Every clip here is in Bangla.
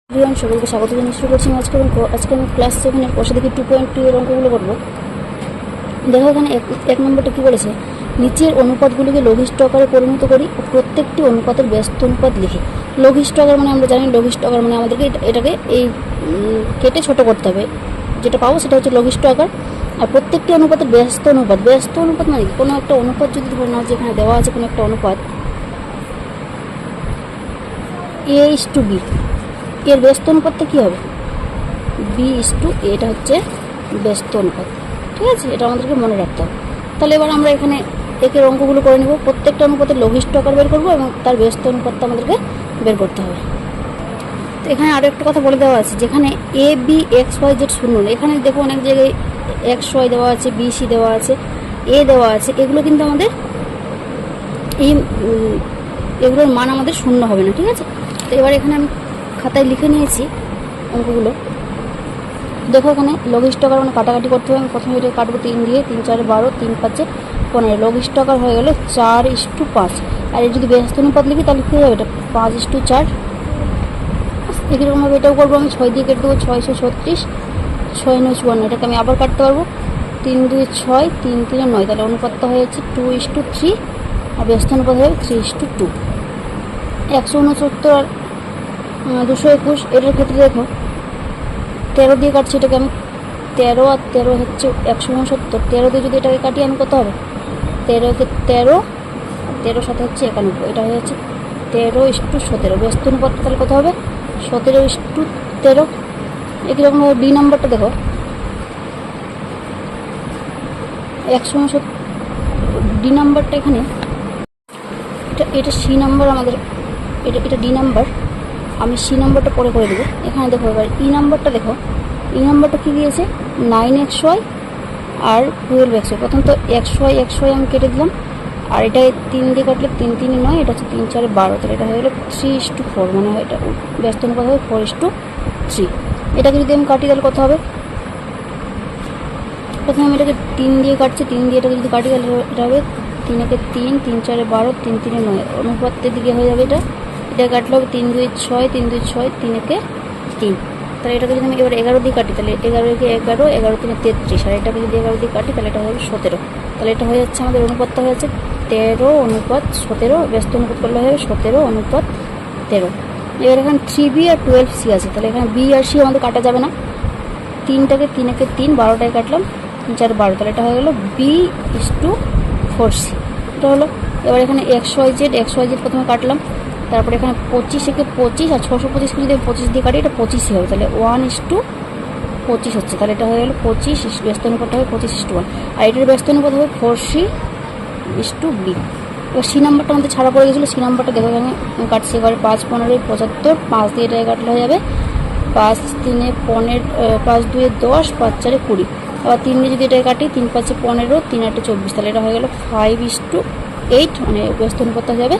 প্রিয়ান সকলকে স্বাগত জানিয়ে শুরু করছি আজকে আমি ক্লাস 7 এর পাশে দেখি 2.2 এর অঙ্কগুলো করবো। দেখো এখানে এক নম্বরটা কি বলেছে, নিচের অনুপাতগুলিকে লঘিষ্ঠ আকারে পরিণত করি ও প্রত্যেকটি অনুপাতের ব্যস্ত অনুপাত লিখি। লঘিষ্ঠ আকার মানে আমরা জানি লঘিষ্ঠ আকার মানে আমাদেরকে এটাকে এই কেটে ছোট করতে হবে, যেটা পাবো সেটা হচ্ছে লঘিষ্ঠ আকার। আর প্রত্যেকটি অনুপাতের ব্যস্ত অনুপাত মানে কোনো একটা অনুপাত যদি ধরে নাও, যেখানে দেওয়া আছে কোনো একটা অনুপাত a:b, এর ব্যস্ত অনুপাতটা কী হবে b:a, এটা হচ্ছে ব্যস্ত অনুপাত। ঠিক আছে, এটা আমাদেরকে মনে রাখতে হবে। তাহলে এবার আমরা এখানে একের অঙ্কগুলো করে নেব, প্রত্যেকটা অনুপাতের লঘিষ্ঠ আকার বের করবো এবং তার ব্যস্ত অনুপাতটা আমাদেরকে বের করতে হবে। তো এখানে আরও একটা কথা বলে দেওয়া আছে, যেখানে a b x y z শূন্য, এখানে দেখো অনেক জায়গায় x y দেওয়া আছে, b c দেওয়া আছে, a দেওয়া আছে, এগুলো কিন্তু আমাদের এগুলোর মান আমাদের শূন্য হবে না। ঠিক আছে, তো এবার এখানে আমি খাতায় লিখে নিয়েছি অঙ্কগুলো। দেখো এখানে লঘিষ্ঠ আকার মানে কাটাকাটি করতে হবে। আমি প্রথমে এটা কাটবো 3 দিয়ে, 3 4 12, 3 5 15, লঘিষ্ঠ আকার হয়ে গেল 4:5। আর এর যদি ব্যস্ত অনুপাত লিখি তাহলে কী হবে, এটা 5:4। একইরকমভাবে এটাও করবো, আমি 6 দিয়ে কেটে দেবো, 636, 6 9 54। এটাকে আমি আবার কাটতে পারবো, 3 2 6, 3 3 9, তাহলে অনুপাতটা হয়ে যাচ্ছে 2:3 আর ব্যস্ত অনুপাত হবে 3:2। 169 আর 221, এটার ক্ষেত্রে দেখো 13 দিয়ে কাটছি এটাকে আমি, 13 আর 13 হচ্ছে 169, 13 দিয়ে যদি এটাকে কাটি আমি কত হবে, 13কে 13, 13 সাথে হচ্ছে 91, এটা হয়ে যাচ্ছে 13:17। ব্যস্ত অনুপাত তাহলে কত হবে 17:13। একইরকমভাবে বি নাম্বারটা দেখো, 169 ডি নাম্বারটা এখানে, এটা সি নাম্বার আমাদের, এটা ডি নাম্বার, আমি সি নাম্বারটা পরে করে দেবো। এখানে দেখো এবার ই নাম্বারটা দেখো, ই নাম্বারটা কী দিয়েছে 9xy আর 12xy। প্রথম তো xy আমি কেটে দিলাম, আর এটা 3 দিয়ে কাটলে 3 3 9, এটা হচ্ছে 3 4 12, তাহলে এটা হয়ে গেলো 3:4, মানে এটা ব্যস্ত অনুপাত হবে 4:3। এটাকে যদি আমি কাটি তাহলে কত হবে, প্রথমে আমি এটাকে 3 দিয়ে কাটছি, 3 দিয়ে এটাকে যদি কাটি তাহলে এটা হবে 3 একে 3, 3 4 12, 3 3 9, অনুপাতের দিকে হয়ে যাবে এটা। এটা কাটলে হবে 3 2 6, 3 2 6, 3 একে 3। তাহলে এটাকে যদি আমি এবার 11 দিয়ে কাটি তাহলে 11 একে 11, 11 3 33, আর এটাকে যদি 11 দিয়ে কাটি তাহলে এটা হবে 17। তাহলে এটা হয়ে যাচ্ছে আমাদের অনুপাতটা হয়ে যাচ্ছে 13:17, ব্যস্ত অনুপাত করলে হবে 17:13। এবার এখানে 3b আর 12c আছে, তাহলে এখানে b আর c আমাদের কাটা যাবে না। 3টাকে 3 একে 3, 12টায় কাটলাম, 3 4 12, তাহলে এটা হয়ে গেলো b:4c, এটা হলো। এবার এখানে xyz প্রথমে কাটলাম, তারপরে এখানে 25 একে 25 আর 625কে যদি 25 দিয়ে কাটি এটা 25ই হবে, তাহলে 1:25 হচ্ছে, তাহলে এটা হয়ে গেলো 25, ব্যস্ত অনুপাতটা হবে 25:1। আর এটার ব্যস্ত অনুপাত হবে 4c:b। এবার সি নাম্বারটা আমাদের ছাড়া পড়ে গেছিলো, সি নাম্বারটা দেখো এখানে কাটছি, এবারে 5 15 75, 5 দিয়ে এটাকে কাটলে হয়ে যাবে 5 3 15, 5 2 10, 5 4 20। আবার 3 দিয়ে যদি এটাকে কাটি 3 5 15, 3 8 24, তাহলে এটা হয়ে গেলো 5:8, মানে ব্যস্ত অনুপাতটা হয়ে যাবে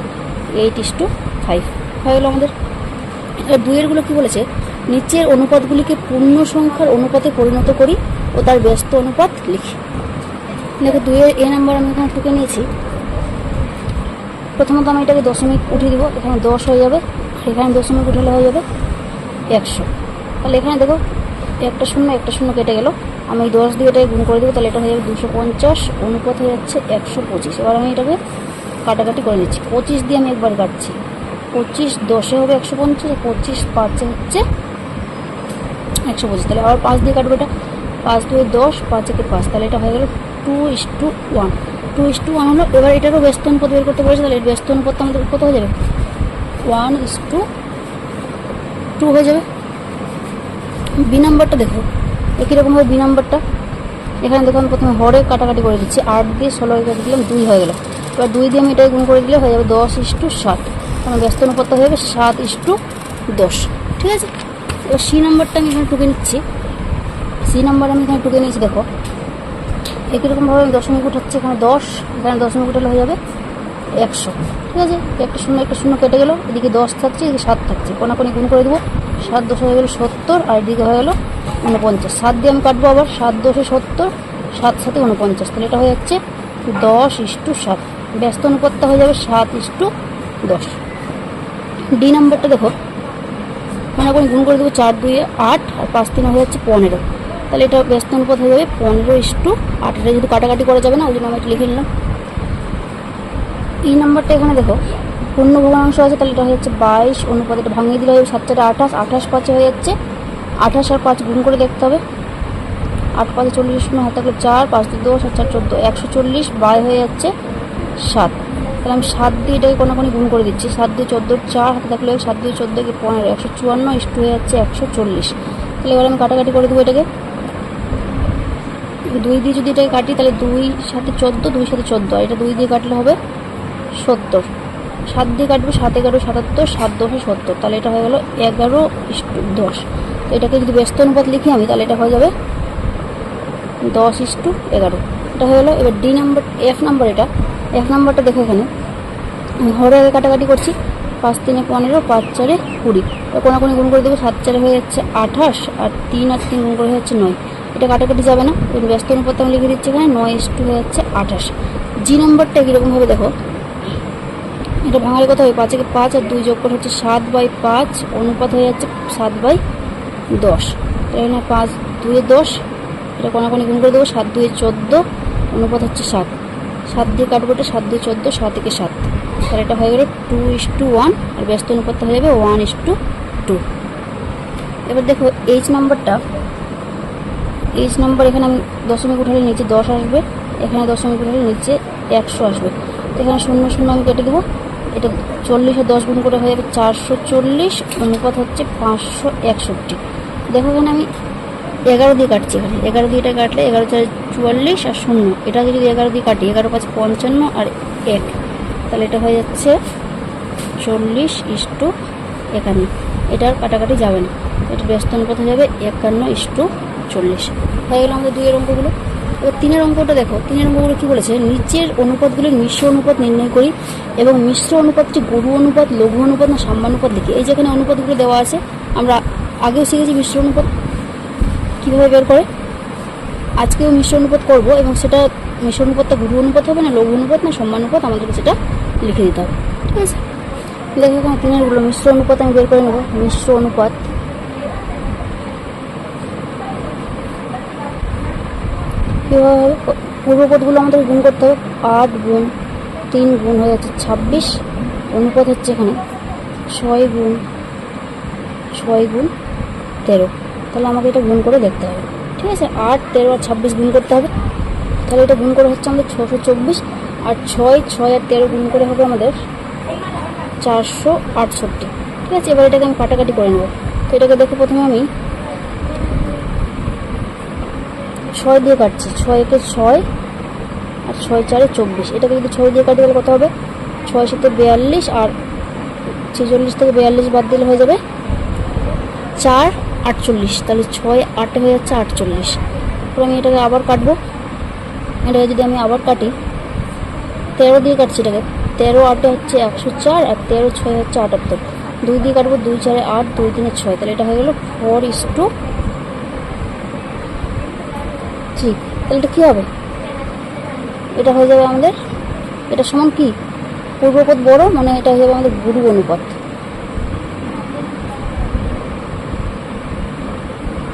8:5 হয়ে গেলো আমাদের। এবার 2-এরগুলো কী বলেছে, নিচের অনুপাতগুলিকে পূর্ণ সংখ্যার অনুপাতে পরিণত করি ও তার ব্যস্ত অনুপাত লিখি। দেখো 2-এর এ নাম্বার আমি এখানে টুকে নিয়েছি। প্রথমত আমি এটাকে দশমিক উঠিয়ে দিব, এখানে 10 হয়ে যাবে, এখানে দশমিক উঠালে হয়ে যাবে 100। তাহলে এখানে দেখো একটা শূন্য কেটে গেল, আমি 10 দিয়ে এটাকে গুণ করে দেবো, তাহলে এটা হয়ে যাবে 250, অনুপাত হয়ে যাচ্ছে 125। এবার আমি এটাকে কাটাকাটি করে নিচ্ছি, 25 দিয়ে আমি একবার কাটছি, 25 10-এ হবে 150, 25 5-এ হচ্ছে 125, তাহলে আবার 5 দিয়ে কাটবো, এটা 5 2 10, 5 একে 5, তাহলে এটা হয়ে গেল 2:1, 2:1 হলো। এবার এটারও ব্যস্ত অনুপাত বের করতে পেরেছি, তাহলে এর ব্যস্ত অনুপাতটা আমাদের কত হয়ে যাবে 1:2 হয়ে যাবে। বি নাম্বারটা দেখো একই রকমভাবে বি নাম্বারটা, এখানে দেখো আমি প্রথমে হরে কাটাকাটি করে দিচ্ছি, 8 দিয়ে 16 কেটে দিলাম, 2 হয়ে গেল। এবার 2 দিয়ে আমি এটাকে গুণ করে দিলে হয়ে যাবে 10:7, কারণ ব্যস্ত অনুপাতটা হয়ে যাবে 7:10। ঠিক আছে, এবার সি নাম্বারটা আমি এখানে টুকে নিচ্ছি, দেখো একই রকমভাবে আমি দশমিক উঠাচ্ছি, এখানে 10, এখানে দশমিক উঠালে হয়ে যাবে 100। ঠিক আছে, একটা শূন্য কেটে গেল, এদিকে 10 থাকছে, এদিকে 7 থাকছে, কোনাকোনি গুণ করে দেবো, 7 10 হয়ে গেল 70, আর এদিকে হয়ে গেল 49। 7 দিয়ে আমি কাটবো আবার, 7 10-এ 70, 7 7-এ 49, তাহলে এটা হয়ে যাচ্ছে 10:7। ব্যস্ত অনুপাতটা হয়ে যাবে 7:10। ডি নাম্বারটা দেখো, মানে এখন গুণ করে দেবো 4 2 8 আর 5 3 হয়ে যাচ্ছে 15। তাহলে এটা ব্যস্ত অনুপাত হয়ে যাবে 15:8। এটা যদি কাটাকাটি করা যাবে না, ওই জন্য আমি এটা লিখে নিলাম। এই নাম্বারটা এখানে দেখো পূর্ণ ভগ্নাংশ আছে, তাহলে এটা হয়ে যাচ্ছে 22 অনুপাত। এটা ভাঙিয়ে দিলে হবে 7 4 28, 28 5 হয়ে যাচ্ছে 28 আর 5 গুণ করে দেখতে হবে। 8 5 40 শূন্য হাতে থাকলে 4, 5 2 10 আর 4 14, 140 বাই হয়ে যাচ্ছে 7। তাহলে আমি 7 দিয়ে এটাকে কোনাকুনি গুণ করে দিচ্ছি। 7 2 14, 4 হাতে থাকলে 7 2 14 কে 15, 154 ইস্টু হয়ে যাচ্ছে 140। তাহলে এবার আমি কাটাকাটি করে দেবো এটাকে। 2 দিয়ে যদি এটাকে কাটি তাহলে 2 7 14, 2 7 14, আর এটা 2 দিয়ে কাটলে হবে 70। 7 দিয়ে কাটবো 7 11 77, 7 10 70। তাহলে এটা হয়ে গেল 11:10। তো এটাকে যদি ব্যস্ত অনুপাত লিখি আমি, তাহলে এটা হয়ে যাবে 10:11। এটা হয়ে গেলো। এবার D number, F number. F নাম্বারটা দেখো এখানে হরে আগে কাটাকাটি করছি। 5 3 15, 5 4 20। কোনাকুনি গুণ করে দেবো। 7 4 হয়ে যাচ্ছে 28, আর 3 আর 3 গুণ করে হয়ে যাচ্ছে 9। এটা কাটাকাটি যাবে না, ব্যস্ত অনুপাত আমি লিখে দিচ্ছি এখানে 9:2 হয়ে যাচ্ছে 28। জি নাম্বারটা কীরকমভাবে দেখো, এটা ভাঙার কথা হবে 5 থেকে 5 আর 2 যোগ করে হচ্ছে 7/5 অনুপাত হয়ে যাচ্ছে 7/10। এখানে 5 2 10, এটা কোনাকুনি গুণ করে দেবো। 7 2 14 অনুপাত হচ্ছে 7। 7 দিয়ে কাটবো, এটা 7 2 14, 7 থেকে 7। তাহলে এটা হয়ে গেল 2:1, আর ব্যস্ত অনুপাতটা হয়ে যাবে 1:2। এবার দেখো এইচ নাম্বারটা। এইচ নাম্বার এখানে আমি দশমিক উঠালে নিচে 10 আসবে, এখানে দশমিক উঠালে নিচে 100 আসবে। তো এখানে 0 0 আমি কেটে দেবো। এটা 40 আর 10 গুণ করে হয়ে যাবে 440, অনুপাত হচ্ছে 561। দেখো এখানে আমি 11 দিয়ে কাটছি। এখানে 11 দিয়ে এটা কাটলে 11 4 44 আর 0, এটা যদি 11 দিয়ে কাটি 11 5 55 আর 1, তাহলে এটা হয়ে যাচ্ছে 40:51। এটা আর কাটাকাটি যাবে না, এটা ব্যস্ত অনুপাত হয়ে যাবে 51:40। হয়ে গেল আমাদের 2 এর অঙ্কগুলো। এবার 3 এর অঙ্কটা দেখো। 3 এর অঙ্কগুলো কী বলেছে, নিচের অনুপাতগুলির মিশ্র অনুপাত নির্ণয় করি এবং মিশ্র অনুপাতটি গুরু অনুপাত, লঘু অনুপাত না সাম্যানুপাত লিখি। এই যেখানে অনুপাতগুলো দেওয়া আছে, আমরা আগেও শিখেছি মিশ্র অনুপাত কীভাবে বের করে। আজকেও মিশ্র অনুপাত করবো, এবং সেটা মিশ্র অনুপাতটা গুরু অনুপাত হবে না লঘু অনুপাত না সাম্যানুপাত, আমাদেরকে সেটা লিখে দিতে হবে। ঠিক আছে, দেখো এখানে 3 এরগুলো মিশ্র অনুপাত আমি বের করে নেব। মিশ্র অনুপাত কীভাবে হবে, পূর্বপদগুলো আমাদের গুণ করতে হবে। 8 গুণ 3 গুণ হয়ে যাচ্ছে 26, অনুপাত হচ্ছে এখানে 6 গুণ 13। তাহলে আমাকে এটা গুণ করে দেখতে হবে। ঠিক আছে, 8 13 আর 26 গুণ করতে হবে। তাহলে এটা গুণ করে হচ্ছে আমাদের 624, আর 6 6 আর 13 গুণ করে হবে আমাদের 468। ঠিক আছে, এবার এটাকে আমি কাটাকাটি করে নেব। তো এটাকে দেখো প্রথমে আমি 6 দিয়ে কাটছি। 6 একে 6 আর 6 4 24। এটাকে যদি 6 দিয়ে কাটি তাহলে কত হবে, 6 7 42, আর 46 থেকে 42 বাদ দিলে হয়ে যাবে 4 48। তাহলে 6 8 হয়ে যাচ্ছে 48। তারপর আমি এটাকে আবার কাটবো। এটাকে যদি আমি আবার কাটি, 13 দিয়ে কাটছি এটাকে। 13 8 হচ্ছে 104, আর 13 6 হচ্ছে 78। 2 দিয়ে কাটবো, 2 4 8, 2 3 6। তাহলে এটা হয়ে গেল 4:3। তাহলে এটা কী হবে, এটা হয়ে যাবে আমাদের, এটা সমান কি পূর্বপদ বড়, মানে এটা হয়ে যাবে আমাদের গুরু অনুপাত।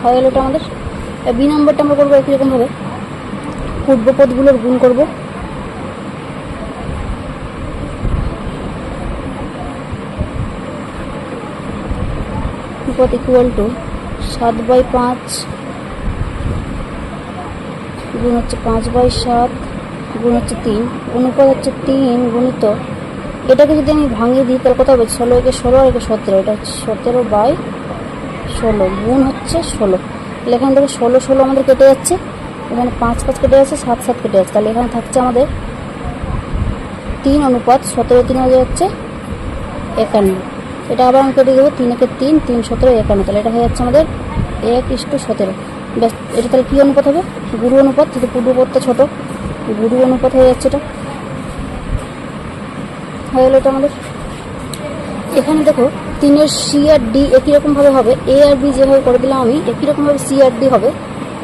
হয়ে গেল এটা আমাদের। বি নম্বরটা আমরা করবো একই রকমভাবে, পূর্বপদগুলোর গুণ করব। অনুপাত ইকুয়াল টু 7/5 গুণ হচ্ছে 5/7 গুণ হচ্ছে 3, অনুপাত হচ্ছে 3 গুণিত, এটাকে যদি আমি ভাঙিয়ে দিই তাহলে কত হবে, 16 একে 16 আর একে 17, এটা হচ্ছে 17/16 গুণ হচ্ছে 16। তাহলে এখান থেকে 16 16 আমাদের কেটে যাচ্ছে, এখানে 5 5 কেটে যাচ্ছে, 7 7 কেটে যাচ্ছে। তাহলে এখানে থাকছে আমাদের 3 অনুপাত 17 3 হয়ে যাচ্ছে 51। এটা আবার আমি কেটে দেবো, 3 একে 3 3 17 51। তাহলে এটা হয়ে যাচ্ছে আমাদের 1:17। ব্যাস, এটা তাহলে কী অনুপাত হবে, গুরু অনুপাত। যদি পূর্বপদটা ছোট, গুরু অনুপাত হয়ে যাচ্ছে। এটা হয়ে গেলো এটা আমাদের। এখানে দেখো 3 সি আর ডি একই রকমভাবে হবে, এ আর বি যেভাবে করে দিলাম আমি, একই রকমভাবে সি আর ডি হবে।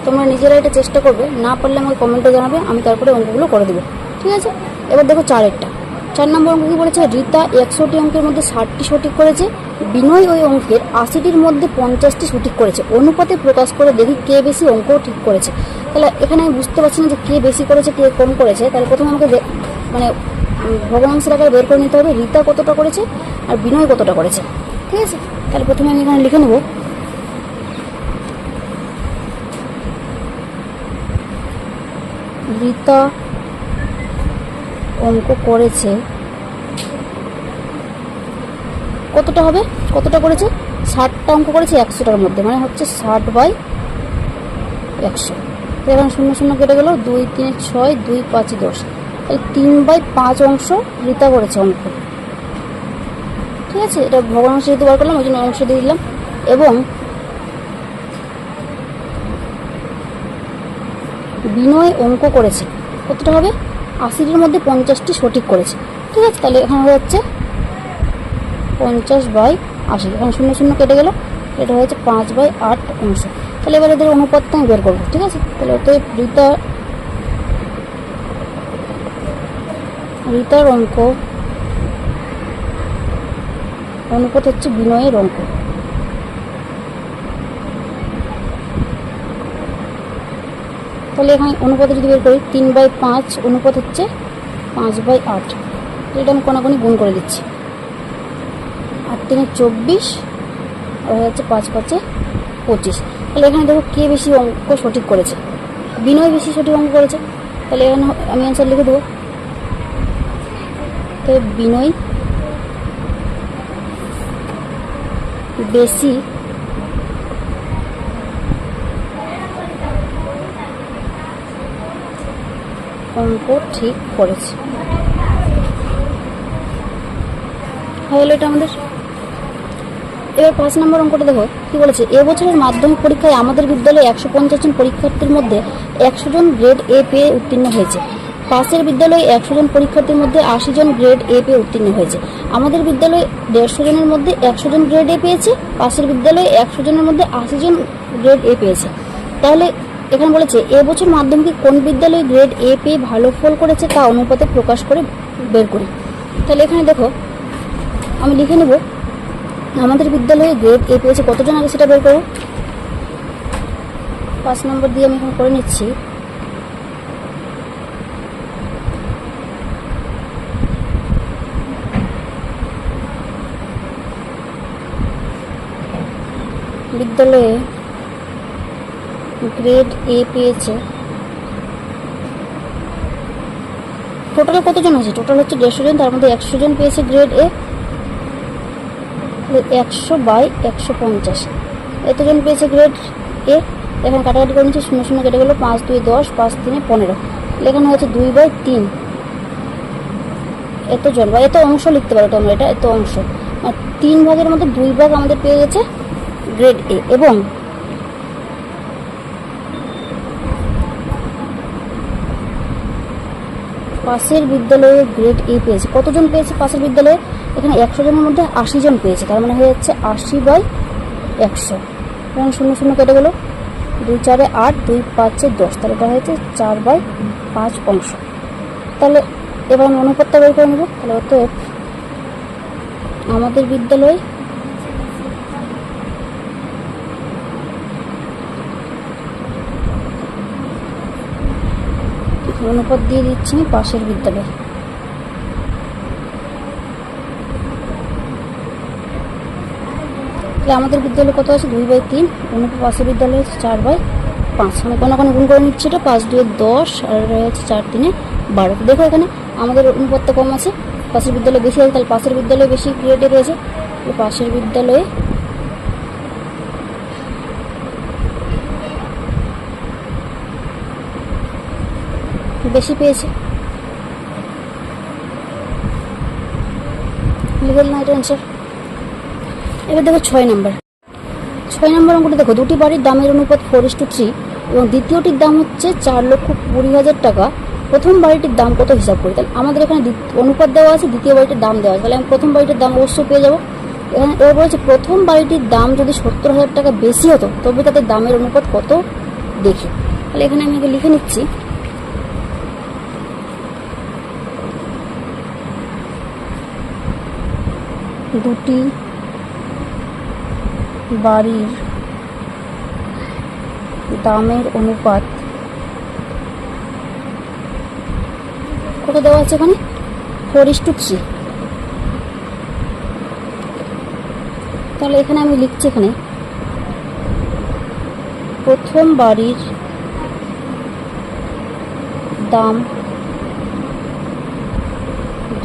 তোমরা নিজেরা এটা চেষ্টা করবে, না পারলে আমাকে কমেন্টে জানাবে, আমি তারপরে অঙ্কগুলো করে দেবো। ঠিক আছে, এবার দেখো 4 এরটা। 4 নম্বর অঙ্ক কি বলেছে, রীতা 100টি অঙ্কের মধ্যে 60টি সঠিক করেছে, বিনয় ওই অঙ্কের 80টির মধ্যে 50টি সঠিক করেছে, অনুপাতে প্রকাশ করে দেখি কে বেশি অঙ্ক ঠিক করেছে। তাহলে এখানে আমি বুঝতে পারছি না যে কে বেশি করেছে কে কম করেছে। তাহলে প্রথমে আমাকে মানে ভগ্নাংশের আকারে বের করে নিতে হবে রীতা কতটা করেছে আর বিনয় কতটা করেছে। ঠিক আছে, তাহলে প্রথমে আমি এখানে লিখে নেব রীতা অঙ্ক করেছে কতটা হবে, কতটা করেছে 60টা অঙ্ক করেছে 100টার মধ্যে, মানে হচ্ছে 60/100। এখানে 0 0 কেটে গেল, 2 3 6 2 5 10, তাহলে 3/5 অংশ রীতা করেছে অঙ্ক। ঠিক আছে, এটা ভগ্নাংশ যেহেতু বার করলাম ওই জন্য অংশ দিয়ে দিলাম। এবং বিনয় অঙ্ক করেছে কতটা হবে, 80টির মধ্যে 50টি সঠিক করেছে। ঠিক আছে, তাহলে এখানে হয়ে যাচ্ছে 50/80, এখানে 0 0 কেটে গেল, এটা হয়েছে 5/8 অংশ। তাহলে এবার এদের অনুপাতটা আমি বের করবো। ঠিক আছে, তাহলে অতএব রীতার অঙ্ক অনুপাত হচ্ছে বিনয়ের অঙ্ক। তাহলে এখানে অনুপাতে যদি বের করি 3/5 অনুপাত হচ্ছে 5/8, এটা আমি কোনাকুনি গুণ করে দিচ্ছি। 8 3 24 আর হচ্ছে 5 5 25। তাহলে এখানে দেখো কে বেশি অঙ্ক সঠিক করেছে, বিনয় বেশি সঠিক অঙ্ক করেছে। তাহলে এখানে আমি অ্যান্সার লিখে দেবো, তো বিনয় বেশি অঙ্ক ঠিক করেছে। হলো এটা আমাদের। এবার 5 নম্বর অঙ্কটা দেখো কি বলেছে, এবছরের মাধ্যমিক পরীক্ষায় আমাদের বিদ্যালয়ে 150 জন পরীক্ষার্থীর মধ্যে 100 জন গ্রেড এ পেয়ে উত্তীর্ণ হয়েছে। পাশের বিদ্যালয়ে 100 জন পরীক্ষার্থীর মধ্যে 80 জন গ্রেড এ পেয়ে উত্তীর্ণ হয়েছে। আমাদের বিদ্যালয়ে 150 জনের মধ্যে 100 জন গ্রেড এ পেয়েছে, পাশের বিদ্যালয়ে 100 জনের মধ্যে 80 জন গ্রেড এ পেয়েছে। তাহলে এখানে বলেছে এবছর মাধ্যমিকে কোন বিদ্যালয়ে গ্রেড এ পেয়ে ভালো ফল করেছে তা অনুপাতে প্রকাশ করে বের করি। তাহলে এখানে দেখো আমি লিখে নেব আমাদের বিদ্যালয়ে গ্রেড এ পেয়েছে কতজন, আগে সেটা বের করো। 5 নম্বর দিয়ে আমি এখন করে নিচ্ছি। বিদ্যালয়ে গ্রেড এ পেয়েছে টোটাল কতজন আছে, টোটাল হচ্ছে 150 জন, তার মধ্যে 100 জন পেয়েছে গ্রেড এ, 100/150 এতজন পেয়েছে গ্রেড এ। এখানে কাটাকাটি করে নিচ্ছে, 0 0 কেটে গেল, 5 2 10 5 3 15, এখানে হচ্ছে 2/3 এতজন বা এত অংশ লিখতে পারো তোমরা, এটা এত অংশ, আর 3 ভাগের মধ্যে 2 ভাগ আমাদের পেয়ে গেছে গ্রেড এ। এবং পাশের বিদ্যালয়ে গ্রেড এ পেয়েছে কতজন পেয়েছে, পাশের বিদ্যালয়ে এখানে 100 জনের মধ্যে 80 জন পেয়েছে, তার মানে হয়ে যাচ্ছে 80/100। এবং 0 0 কেটে গেল, 2 4 8 2 5 10, তাহলে এটা হয়েছে 4/5 অংশ। তাহলে এবার আমি অনুপাতটা বের করে নেব। তাহলে অতএব আমাদের বিদ্যালয়ে অনুপাত দিয়ে দিচ্ছি পাশের বিদ্যালয়। তাহলে আমাদের বিদ্যালয়ে কত আছে 2/3, অনুপাত পাশের বিদ্যালয়ে 4/5, আমি কোনো গুণ করে নিচ্ছি। এটা 5 2 10 আর হচ্ছে 4 3 12। দেখো এখানে আমাদের অনুপাতটা কম আছে, পাশের বিদ্যালয়ে বেশি আছে, তাহলে পাশের বিদ্যালয়ে বেশি গ্রেডে রয়েছে, পাশের বিদ্যালয়ে বেশি পেয়েছে। লিখল না এটা অ্যান্সার। এবার দেখো 6 নম্বর অঙ্কটা দেখো, দুটি বাড়ির দামের অনুপাত 4:3 এবং দ্বিতীয়টির দাম হচ্ছে 4,20,000 টাকা। প্রথম বাড়িটির দাম কত হিসাব করি। তাহলে আমাদের এখানে অনুপাত দেওয়া আছে, দ্বিতীয় বাড়িটির দাম দেওয়া আছে, তাহলে আমি প্রথম বাড়িটির দাম অবশ্যই পেয়ে যাবো। এখানে এবার বলেছে প্রথম বাড়িটির দাম যদি 70,000 টাকা বেশি হতো তবে তাদের দামের অনুপাত কত দেখি। তাহলে এখানে আমি লিখে নিচ্ছি দুটি বাড়ির দামের অনুপাত কত দেওয়া আছে এখানে? 4:3। তাহলে এখানে আমি লিখছি, এখানে প্রথম বাড়ির দাম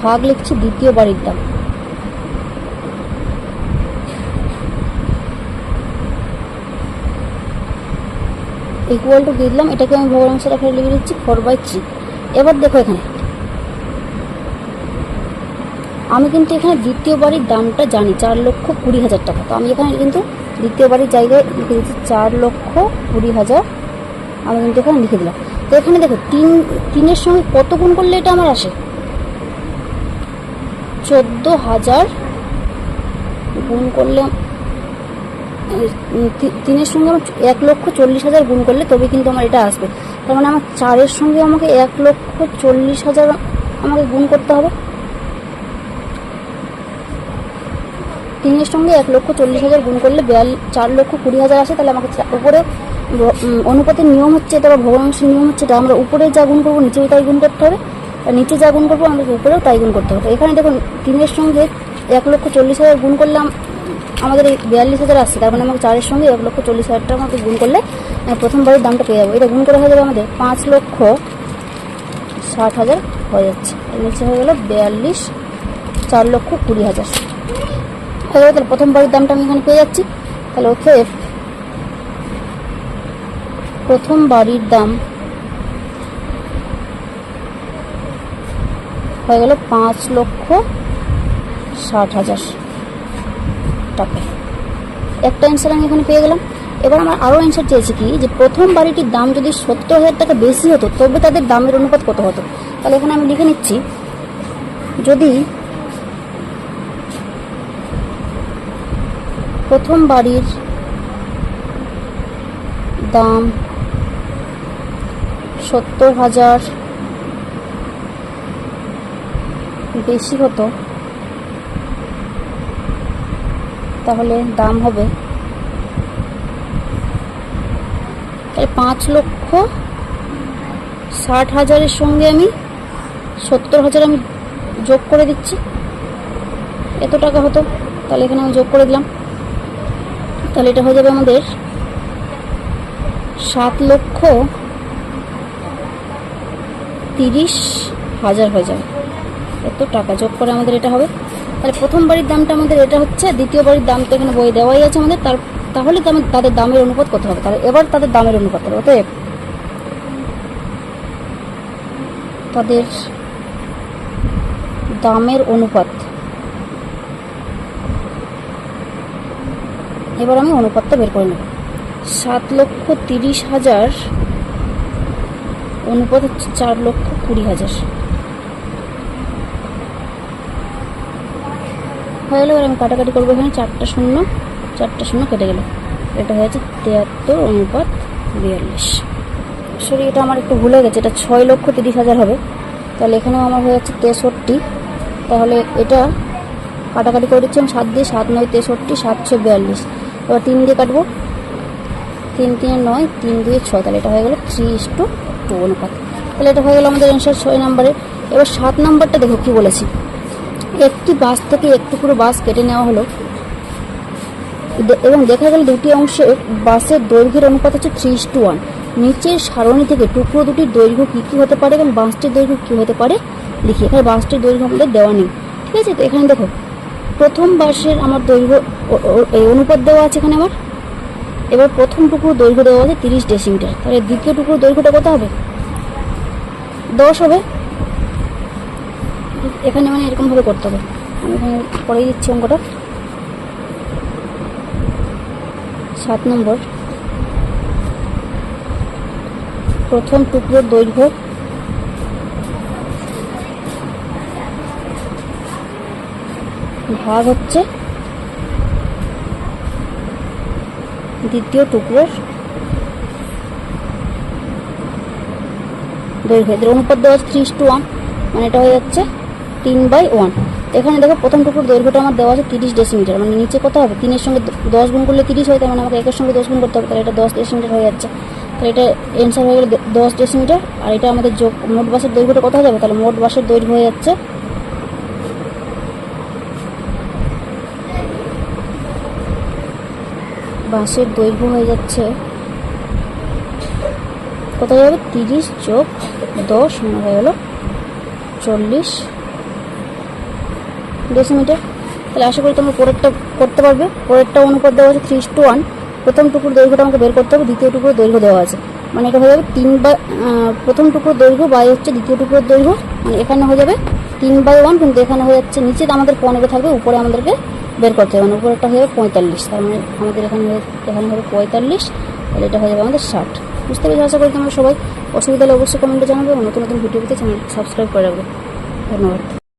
ভাগ লিখছি দ্বিতীয় বাড়ির দাম। ইকুয়াল টু দিলাম, এটাকে আমি ভগ্নাংশের আকারে লিখে দিচ্ছি 4/3। এবার দেখো এখানে আমি কিন্তু এখানে দ্বিতীয় বাড়ির দামটা জানি 4,20,000 টাকা। তো আমি এখানে কিন্তু দ্বিতীয় বাড়ির জায়গায় লিখে দিচ্ছি 4,20,000, আমি কিন্তু এখানে লিখে দিলাম। তো এখানে দেখো তিনের সঙ্গে কত গুণ করলে এটা আমার আসে? 14,000 গুণ করলে, তিনের সঙ্গে আমার 1,40,000 গুণ করলে তবে কিন্তু আমার এটা আসবে। তার মানে আমার 4-এর সঙ্গে আমাকে 1,40,000 আমাকে গুণ করতে হবে। 3-এর সঙ্গে 1,40,000 গুণ করলে 4,20,000 আসে। তাহলে আমাকে উপরে অনুপাতের নিয়ম হচ্ছে এটা, বা ভগ্নাংশের নিয়ম হচ্ছে এটা, আমরা উপরে যা গুণ করবো নিচেও তাই গুণ করতে হবে, আর নিচে যা গুণ করবো আমাদের উপরেও তাই গুণ করতে হবে। এখানে দেখুন 3-এর সঙ্গে 1,40,000 গুণ করলাম আমাদের এই 42,000 আসছে। তার মানে আমাকে 4-এর সঙ্গে 1,40,000 টাকা আমাকে গুণ করলে প্রথম বাড়ির দামটা পেয়ে যাবো। এটা গুণ করে হয়ে যাবে আমাদের 5,60,000 হয়ে যাচ্ছে। এর নিচে হয়ে গেল 42, 4,20,000 হয়ে গেল। তাহলে প্রথম বাড়ির দামটা আমি এখানে পেয়ে যাচ্ছি। তাহলে ওকে, প্রথম বাড়ির দাম হয়ে গেল 5,60,000 টাকা। একটা অ্যান্সার আমি এখানে পেয়ে গেলাম। এবার আমার আরও অ্যান্সার চেয়েছি কি, যে প্রথম বাড়িটির দাম যদি 70,000 টাকা বেশি হতো তবে তাদের দামের অনুপাত কত হতো। তাহলে এখানে আমি লিখে নিচ্ছি, যদি প্রথম বাড়ির দাম 70,000 বেশি হতো তাহলে দাম হবে 5,60,000-এর সঙ্গে আমি 70,000 আমি যোগ করে দিচ্ছি, এত টাকা হতো। তাহলে এখানে আমি যোগ করে দিলাম। তাহলে এটা হয়ে যাবে আমাদের 7,30,000 হয়ে যাবে। এত টাকা যোগ করে আমাদের এটা হবে। তাহলে প্রথম বাড়ির দামটা আমাদের এটা হচ্ছে, দ্বিতীয় বাড়ির দাম তো এখানে বই দেওয়াই আছে আমাদের। তাহলে তাদের দামের অনুপাত কত হবে? তাহলে এবার তাদের দামের অনুপাত হবে, অতএব তাদের দামের অনুপাত, এবার আমি অনুপাতটা বের করে নেব। 7,30,000 অনুপাত হচ্ছে 4,20,000 হয়ে গেল। এবার আমি কাটাকাটি করবো, এখানে 4টা শূন্য কেটে গেল। এটা হয়েছে 73/42। সরি, এটা আমার একটু ভুলে গেছে, এটা 6,30,000 হবে। তাহলে এখানেও আমার হয়ে যাচ্ছে 63। তাহলে এটা কাটাকাটি করে দিচ্ছি আমি 7 দিয়ে, 7 9 63, 742। এবার 3 দিয়ে কাটবো, 3 3 9, 3 2 6। তাহলে এটা হয়ে গেল 3:2 অনুপাত। তাহলে এটা হয়ে গেল আমাদের অ্যান্সার 6 নম্বরের। এবার 7 নম্বরটা দেখো কি বলেছি, একটি বাস থেকে এক টুকরো বাস কেটে নেওয়া হলো এবং দেখা গেল দুটি অংশে বাসের দৈর্ঘ্যের অনুপাত হচ্ছে 3:1। নিচের সারণী থেকে টুকরো দুটির দৈর্ঘ্য কী কী হতে পারে এবং বাসটির দৈর্ঘ্য কী হতে পারে লিখি। এখানে বাসটির দৈর্ঘ্য আমাদের দেওয়া নেই, ঠিক আছে। তো এখানে দেখো প্রথম বাসের আমার দৈর্ঘ্য এই অনুপাত দেওয়া আছে এখানে আমার। এবার প্রথম টুকরো দৈর্ঘ্য দেওয়া আছে 30 ডেসিমিটার। তাহলে দ্বিতীয় টুকরো দৈর্ঘ্যটা কত হবে? 10 হবে। এখানে মানে এরকমভাবে করতে হবে। আমি এখানে করে দিচ্ছি অঙ্কটা। 7 নম্বর, প্রথম টুকরোর দৈর্ঘ্য ভাগ হচ্ছে দ্বিতীয় টুকরোর দৈর্ঘ্য। এদের অনুপাত দেওয়া হচ্ছে 3:1, মানে এটা হয়ে যাচ্ছে 3/1। এখানে দেখো প্রথম টুকরোর দৈর্ঘ্যটা আমার দেওয়া আছে 30 ডেসিমিটার, মানে নিচে কত হবে 3-এর সঙ্গে 10 গুণ করলে 30 হয়, তার মানে আমাকে 1-এর সঙ্গে 10 গুণ করতে হবে, তাহলে এটা 10 ডেসিমিটার হয়ে যাচ্ছে। তাহলে এটা অ্যান্সার হয়ে গেল 10 ডেসিমিটার। আর এটা আমাদের যোগ মোট বাসের দৈর্ঘ্যটা কত হয়ে যাবে, তাহলে মোট বাসের দৈর্ঘ্য হয়ে যাচ্ছে কত হয়ে যাবে 30 যোগ 10 হয়ে গেল 40 ডেসিমিটার। তাহলে আশা করি তোমরা পরেরটা করতে পারবে। পরেরটা অনুপাত দেওয়া আছে 3:1। প্রথম টুকরোর দৈর্ঘ্যটা আমাকে বের করতে হবে, দ্বিতীয় টুকরোর দৈর্ঘ্য দেওয়া আছে, মানে এটা হয়ে যাবে প্রথম টুকরোর দৈর্ঘ্য বাই হচ্ছে দ্বিতীয় টুকরোর দৈর্ঘ্য, মানে এখানে হয়ে যাবে 3/1, কিন্তু এখানে হয়ে যাচ্ছে নিচে আমাদের 15 থাকবে, উপরে আমাদেরকে বের করতে হবে, মানে উপরেরটা হয়ে যাবে 45, তার মানে আমাদের এখানে হবে 45, তাহলে এটা হয়ে যাবে আমাদের 60। বুঝতে পেরেছি আশা করি তোমরা সবাই। অসুবিধা হলে অবশ্যই কমেন্টে জানাবে এবং নতুন নতুন ভিডিও পেতে চ্যানেল সাবস্ক্রাইব করে রাখবে। ধন্যবাদ।